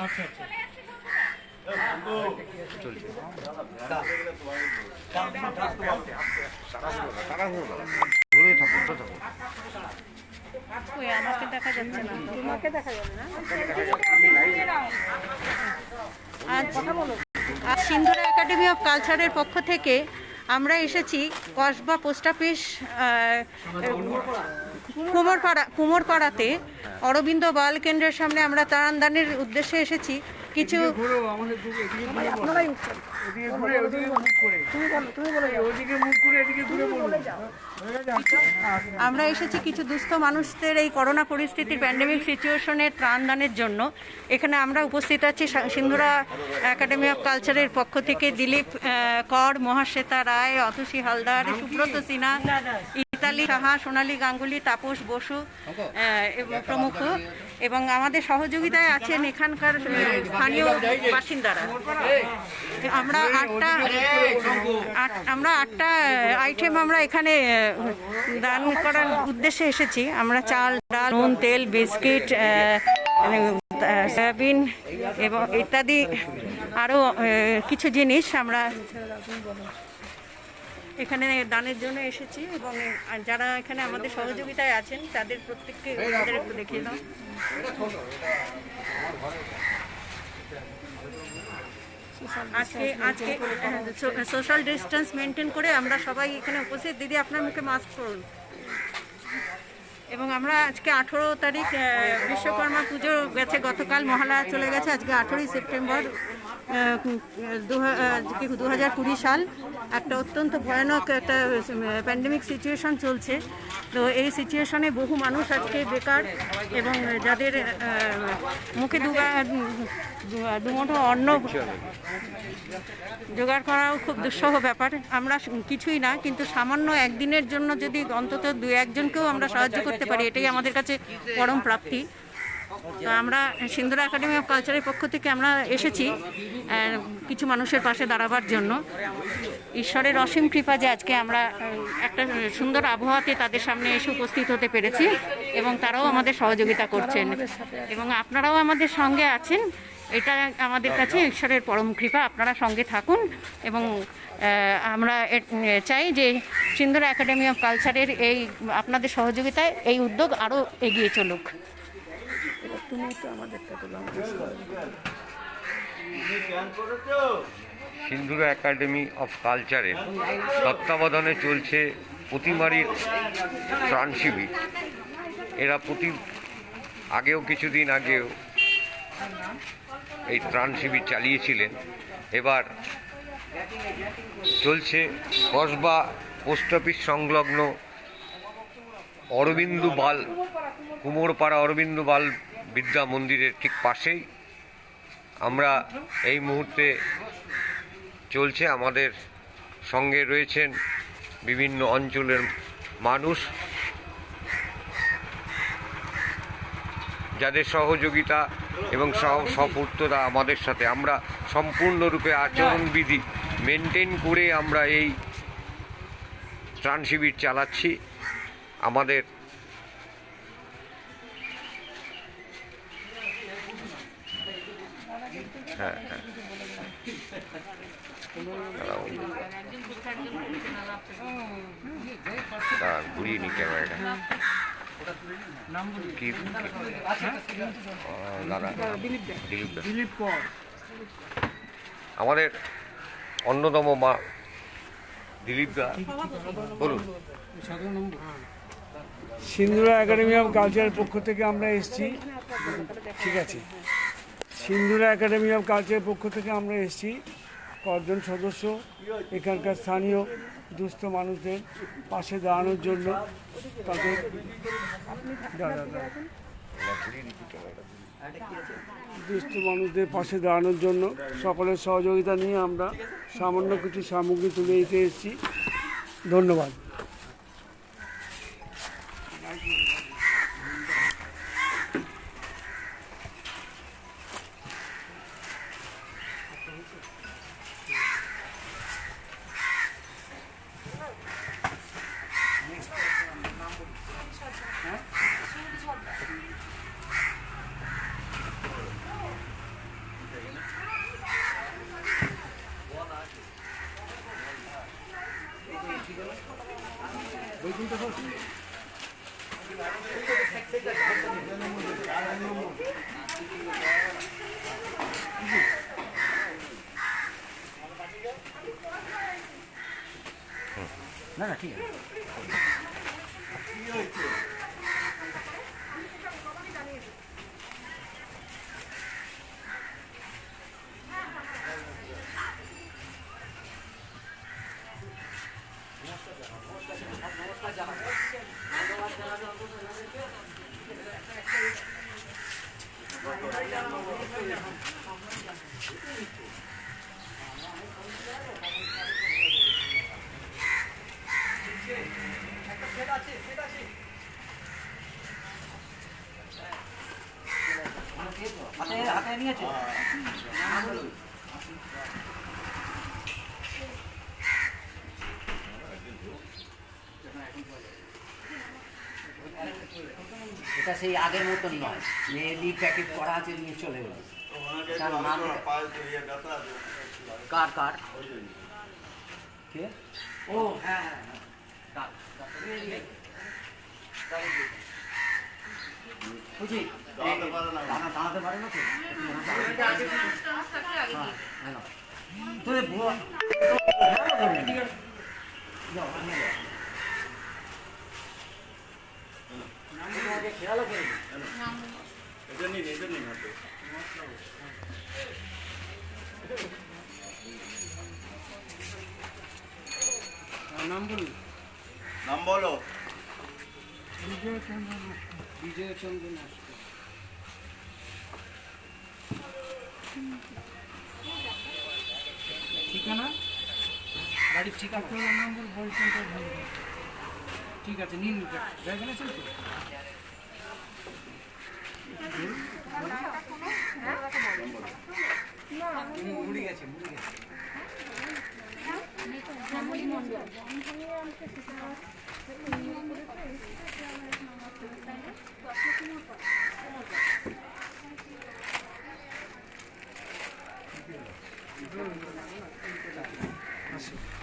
আচ্ছা আচ্ছা চলছে। আমাকে দেখা যাচ্ছে না, তোমাকে দেখা যাবে না। আজ সিন্ধুরা একাডেমি অফ কালচারের পক্ষ থেকে আমরা এসেছি কসবা পোস্ট অফিস কুমোরপাড়াতে অরবিন্দ বাল কেন্দ্রের সামনে আমরা ত্রাণদানের উদ্দেশ্যে এসেছি। কিছু আমরা এসেছি কিছু দুস্থ মানুষদের এই করোনা পরিস্থিতির প্যান্ডেমিক সিচুয়েশনের ত্রাণদানের জন্য। এখানে আমরা উপস্থিত আছি সিন্ধুরা একাডেমি অফ কালচারের পক্ষ থেকে দিলীপ কর, মহাশ্বেতা রায়, অতসী হালদার, সুব্রত সিনহা, ইতালি সাহা, সোনালী গাঙ্গুলি, তাপস বসু প্রমুখ, এবং আমাদের সহযোগিতায় আছেন এখানকার স্থানীয় বাসিন্দারা। আমরা আটটা আইটেম আমরা এখানে দান করার উদ্দেশ্যে এসেছি। আমরা চাল, ডাল, নুন, তেল, বিস্কিট, সয়াবিন এবং ইত্যাদি আরও কিছু জিনিস আমরা এখানে দানের জন্য এসেছি, এবং যারা এখানে আমাদের সহযোগিতায় আছেন তাদের প্রত্যেককে আমাদের একটু দেখিয়ে দাও। আজকে সোশ্যাল ডিস্টেন্স মেনটেন করে আমরা সবাই এখানে উপস্থিত। দিদি, আপনার মুখে মাস্ক পরুন। এবং আমরা আজকে 18 তারিখ বিশ্বকর্মা পুজো গেছে, গতকাল মহালয়া চলে গেছে, আজকে 18ই সেপ্টেম্বর 2020 সাল। একটা অত্যন্ত ভয়ানক একটা প্যান্ডেমিক সিচুয়েশন চলছে। তো এই সিচুয়েশনে বহু মানুষ আজকে বেকার, এবং যাদের মুখে দুমুঠো অন্ন জোগাড় করাও খুব দুঃসহ ব্যাপার। আমরা কিছুই না, কিন্তু সামান্য একদিনের জন্য যদি অন্তত 2-1 জনকেও আমরা সাহায্য করতে পারি, এটাই আমাদের কাছে পরম প্রাপ্তি। তো আমরা সিন্ধুরা একাডেমি অফ কালচারের পক্ষ থেকে আমরা এসেছি কিছু মানুষের পাশে দাঁড়াবার জন্য। ঈশ্বরের অসীম কৃপা যে আজকে আমরা একটা সুন্দর আবহাওয়াতে তাদের সামনে এসে উপস্থিত হতে পেরেছি, এবং তারাও আমাদের সহযোগিতা করছেন, এবং আপনারাও আমাদের সঙ্গে আছেন। এটা আমাদের কাছে ঈশ্বরের পরম কৃপা। আপনারা সঙ্গে থাকুন, এবং আমরা চাই যে সিন্ধুরা একাডেমি অফ কালচারের এই আপনাদের সহযোগিতায় এই উদ্যোগ আরও এগিয়ে চলুক। সিন্ধুরা একাডেমি অফ কালচারের তত্ত্বাবধানে চলছে প্রতিমারির ত্রাণ শিবির। এরা কিছুদিন আগেও এই ত্রাণ শিবির চালিয়েছিলেন। এবার চলছে কসবা পোস্ট অফিস সংলগ্ন কুমোরপাড়া অরবিন্দ বাল বিদ্যা মন্দিরের ঠিক পাশেই আমরা এই মুহূর্তে চলছে। আমাদের সঙ্গে রয়েছেন বিভিন্ন অঞ্চলের মানুষ, যাদের সহযোগিতা এবং সফলতা আমাদের সাথে। আমরা সম্পূর্ণরূপে আচরণবিধি মেনটেন করে আমরা এই ত্রাণ শিবির চালাচ্ছি। আমাদের ঘুরিয়ে নি ক্যামেরাটা। আমাদের অন্যতম মা দিলীপ দা, বলুন। সিন্ধুরা একাডেমি অফ কালচারের পক্ষ থেকে আমরা এসেছি, ঠিক আছে। সিন্ধুরা একাডেমি অফ কালচারের পক্ষ থেকে আমরা এসেছি কয়েকজন সদস্য এখানকার স্থানীয় দুস্থ মানুষদের পাশে দাঁড়ানোর জন্য। তাদের দুস্থ মানুষদের পাশে দাঁড়ানোর জন্য সকলের সহযোগিতা নিয়ে আমরা সামান্য কিছু সামগ্রী তুলে দিতে এসেছি। ধন্যবাদ। না না ঠিক আছে। হাতে নিয়েছে এটা সেই আগের মতন নয়, মেয়েলি প্যাকেট করা আছে নিয়ে চলে গেল। কার কার কে? ও হ্যাঁ হ্যাঁ হ্যাঁ, বুঝি দাঁড়াতে পারে না তো। খেয়ালও করে নাম বলো। বিজয় চন্দ্র নস্কর। ঠিকানা, বাড়ির ঠিকানা নম্বর বলছেন তো ভালো। ঠিক আছে, নিন ড্রাইভার আছেন তো? মুড়ি গেছে। আসুন।